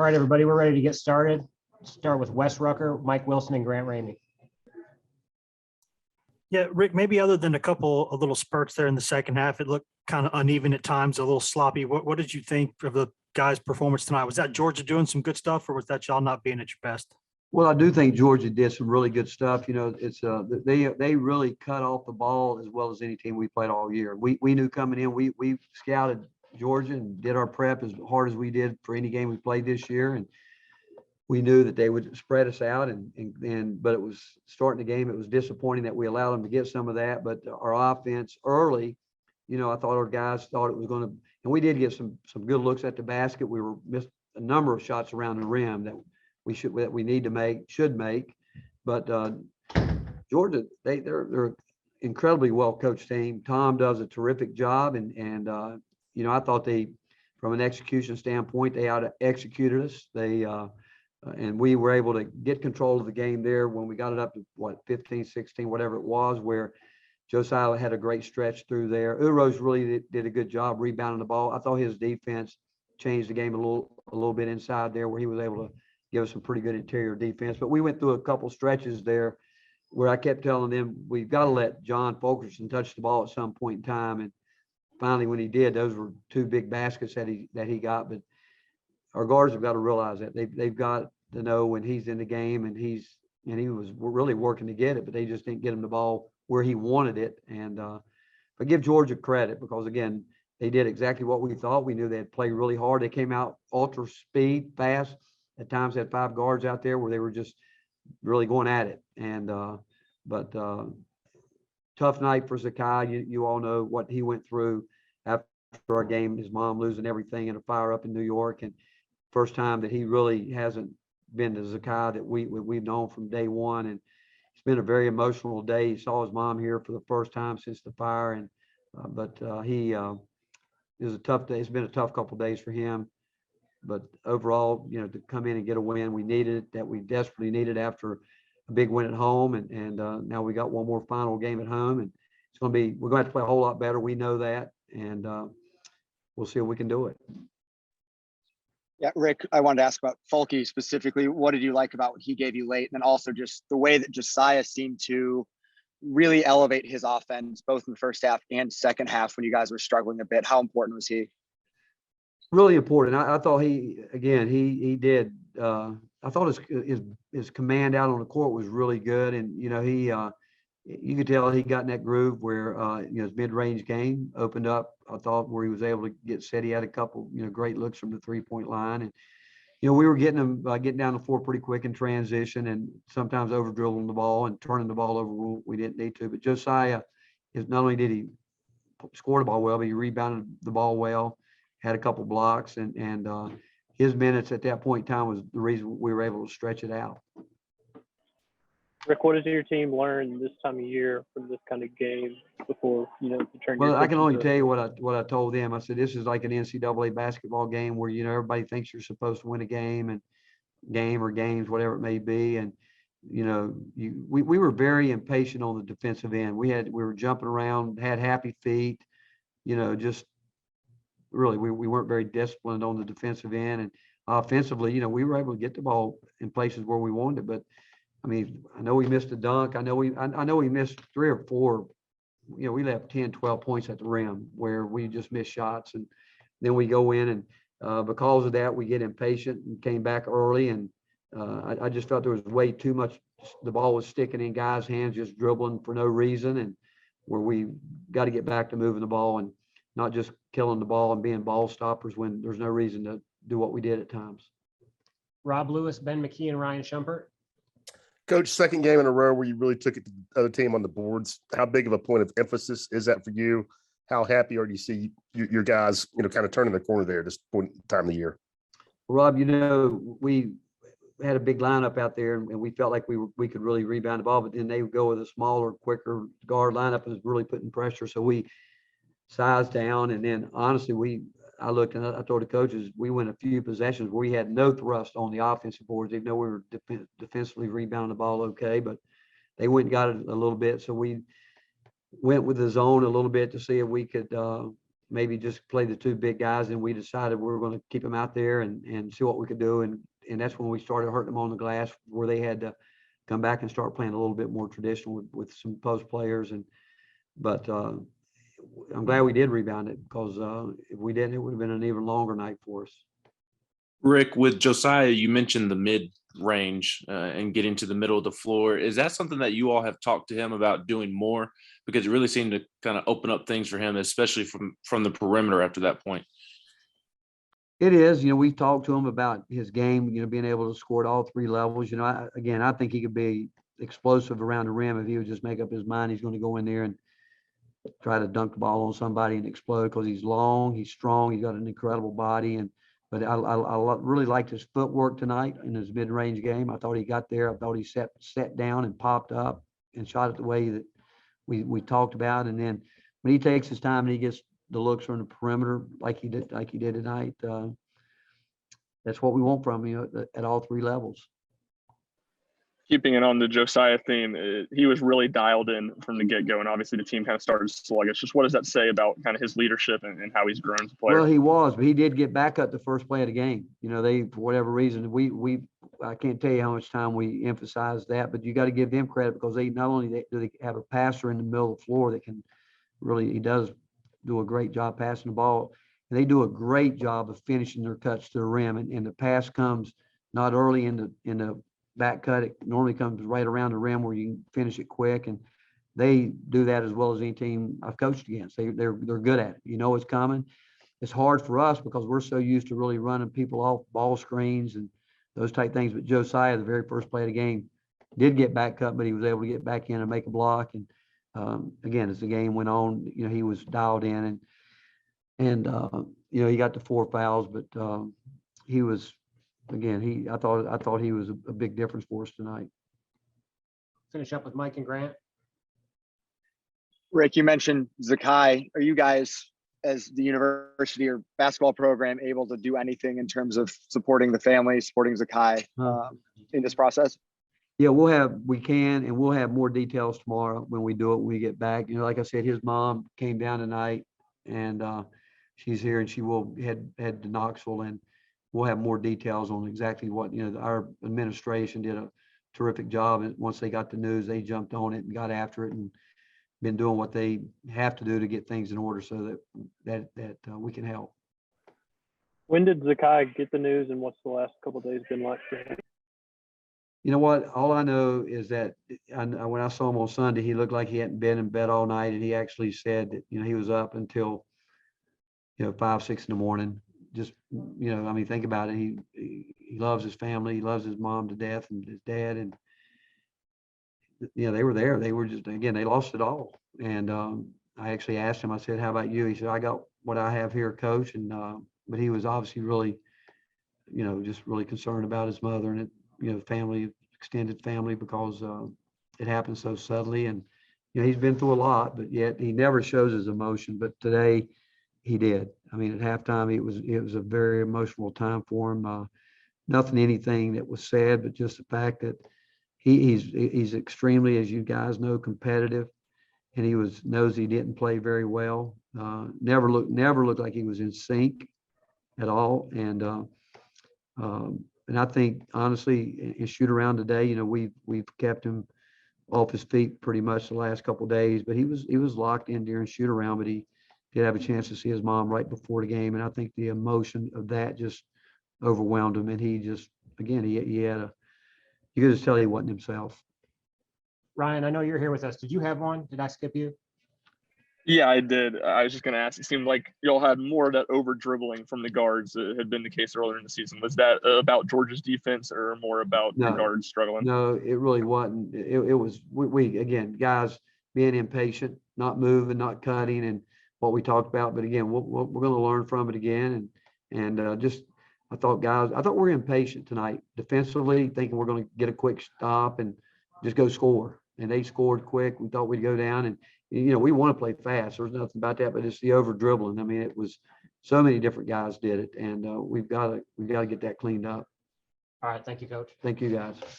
All right, everybody, we're ready to get started. Start with Wes Rucker, Mike Wilson, and Grant Ramey. Yeah, Rick, maybe other than a little spurts there in the second half, it looked kind of uneven at times, a little sloppy. What did you think of the guys' performance tonight? Was that Georgia doing some good stuff, or was that y'all not being at your best? Well, I do think Georgia did some really good stuff. You know, it's they really cut off the ball as well as any team we played all year. We knew coming in, we scouted Georgia and did our prep as hard as we did for any game we played this year, and we knew that they would spread us out. But it was starting the game. It was disappointing that we allowed them to get some of that. But our offense early, you know, I thought our guys thought it was going to, and we did get some good looks at the basket. We missed a number of shots around the rim that we need to should make. But Georgia, they're an incredibly well coached team. Tom does a terrific job, and you know, I thought from an execution standpoint, they out executed us. And we were able to get control of the game there when we got it up to 15, 16, whatever it was, where Josiah had a great stretch through there. Uros really did a good job rebounding the ball. I thought his defense changed the game a little bit inside there, where he was able to give us some pretty good interior defense. But we went through a couple stretches there where I kept telling them, we've got to let John Fulkerson touch the ball at some point in time. And finally, when he did, those were two big baskets that he got. But our guards have got to realize that they've got to know when he's in the game, and he was really working to get it, but they just didn't get him the ball where he wanted it. And but give Georgia credit, because again, they did exactly what we thought. We knew they'd play really hard. They came out ultra speed, fast. At times had 5 guards out there where they were just really going at it. And but tough night for Zakai. You all know what he went through after our game. His mom losing everything in a fire up in New York, and first time that he really hasn't been to Zakai that we've known from day one. And it's been a very emotional day. He saw his mom here for the first time since the fire, and but it was a tough day. It's been a tough couple of days for him. But overall, you know, to come in and get a win, we needed it, that we desperately needed after a big win at home. And now we got one more final game at home, and we're going to have to play a whole lot better. We know that, and we'll see if we can do it. Yeah, Rick, I wanted to ask about Fulke specifically. What did you like about what he gave you late? And then also just the way that Josiah seemed to really elevate his offense, both in the first half and second half when you guys were struggling a bit. How important was he? Really important. I thought he did. I thought his command out on the court was really good, and you know, you could tell he got in that groove where you know, his mid-range game opened up. I thought where he was able to get set. He had a couple, you know, great looks from the 3-point line, and you know, we were getting him getting down the floor pretty quick in transition, and sometimes over dribbling the ball and turning the ball over when we didn't need to. But Josiah not only did he score the ball well, but he rebounded the ball well. Had a couple blocks, and his minutes at that point in time was the reason we were able to stretch it out. Rick, what does your team learn this time of year from this kind of game before, you know, to turn? Well, I can only tell you what I told them. I said, this is like an NCAA basketball game where, you know, everybody thinks you're supposed to win a game or games, whatever it may be. And, you know, we were very impatient on the defensive end. We were jumping around, had happy feet, you know, just really, we weren't very disciplined on the defensive end, and offensively, you know, we were able to get the ball in places where we wanted it. But I mean, I know we missed a dunk. I know we missed 3 or 4. You know, we left 10, 12 points at the rim where we just missed shots, and then we go in, and because of that, we get impatient and came back early. And I just felt there was way too much. The ball was sticking in guys' hands, just dribbling for no reason, and where we got to get back to moving the ball and not just killing the ball and being ball stoppers when there's no reason to do what we did at times. Rob Lewis, Ben McKee, and Ryan Shumpert. Coach, second game in a row where you really took it to the other team on the boards. How big of a point of emphasis is that for you? How happy are you to see your guys, you know, kind of turning the corner there at this point in time of the year? Rob, you know, we had a big lineup out there, and we felt like we could really rebound the ball, but then they would go with a smaller, quicker guard lineup and was really putting pressure. So we sized down, and then honestly, I looked and I told the coaches, we went a few possessions where we had no thrust on the offensive boards, even though we were defensively rebounding the ball okay, but they went and got it a little bit. So we went with the zone a little bit to see if we could, maybe just play the two big guys, and we decided we were going to keep them out there and see what we could do. And that's when we started hurting them on the glass, where they had to come back and start playing a little bit more traditional with some post players. But I'm glad we did rebound it, because if we didn't, it would have been an even longer night for us. Rick, with Josiah, you mentioned the mid range and getting to the middle of the floor. Is that something that you all have talked to him about doing more? Because it really seemed to kind of open up things for him, especially from the perimeter after that point. It is, we've talked to him about his game, being able to score at all three levels. I think he could be explosive around the rim if he would just make up his mind he's going to go in there and try to dunk the ball on somebody and explode, because he's long, he's strong, he's got an incredible body. But I really liked his footwork tonight in his mid-range game. I thought he got there. I thought he sat down and popped up and shot it the way that we talked about. And then when he takes his time and he gets the looks from the perimeter like he did tonight, that's what we want from him, at all three levels. Keeping it on the Josiah theme, he was really dialed in from the get-go, and obviously the team kind of started sluggish. Just what does that say about kind of his leadership and how he's grown as a player? Well, he was, but he did get back up the first play of the game. They, for whatever reason, I can't tell you how much time we emphasized that, but you got to give them credit, because they not only do they have a passer in the middle of the floor that can really, he does do a great job passing the ball, and they do a great job of finishing their cuts to the rim, and the pass comes not early in the back cut. It normally comes right around the rim where you can finish it quick, and they do that as well as any team I've coached against. They're good at it. It's coming. It's hard for us because we're so used to really running people off ball screens and those type things. But Josiah, the very first play of the game, did get back cut, but he was able to get back in and make a block. And again, as the game went on, he was dialed in, and he got the 4 fouls, but he was. Again, I thought he was a big difference for us tonight. Finish up with Mike and Grant. Rick, you mentioned Zakai. Are you guys, as the university or basketball program, able to do anything in terms of supporting the family, supporting Zakai in this process? Yeah, we can, and we'll have more details tomorrow when we do it, when we get back. Like I said, his mom came down tonight, and she's here, and she will head to Knoxville, and we'll have more details on exactly what, our administration did a terrific job. And once they got the news, they jumped on it and got after it, and been doing what they have to do to get things in order so that we can help. When did Zakai get the news, and what's the last couple of days been like for him? You know what? All I know is that when I saw him on Sunday, he looked like he hadn't been in bed all night, and he actually said that, he was up until, 5, 6 in the morning. Just, think about it. He loves his family. He loves his mom to death, and his dad. And, they were there. They were just, again, they lost it all. And I actually asked him, I said, how about you? He said, I got what I have here, Coach. And, but he was obviously really, just really concerned about his mother and, family, extended family, because it happened so suddenly. And, he's been through a lot, but yet he never shows his emotion. But today, he did. At halftime, it was a very emotional time for him. Anything that was said, but just the fact that he's extremely, as you guys know, competitive, and he knows he didn't play very well. Never looked like he was in sync at all. And I think honestly, in shoot around today, we've kept him off his feet pretty much the last couple of days, but he was locked in during shoot around, but he did have a chance to see his mom right before the game. And I think the emotion of that just overwhelmed him. And he just, again, you could just tell he wasn't himself. Ryan, I know you're here with us. Did you have one? Did I skip you? Yeah, I did. I was just going to ask. It seemed like y'all had more of that over dribbling from the guards that had been the case earlier in the season. Was that about Georgia's defense, or more about the guards struggling? No, it really wasn't. It was, we again, guys being impatient, not moving, not cutting, and what we talked about. But again, we're going to learn from it again. And just, I thought we're impatient tonight defensively, thinking we're going to get a quick stop and just go score. And they scored quick. We thought we'd go down, and we want to play fast. There's nothing about that, but it's the over dribbling. It was so many different guys did it, and we've got to get that cleaned up. All right. Thank you, Coach. Thank you, guys.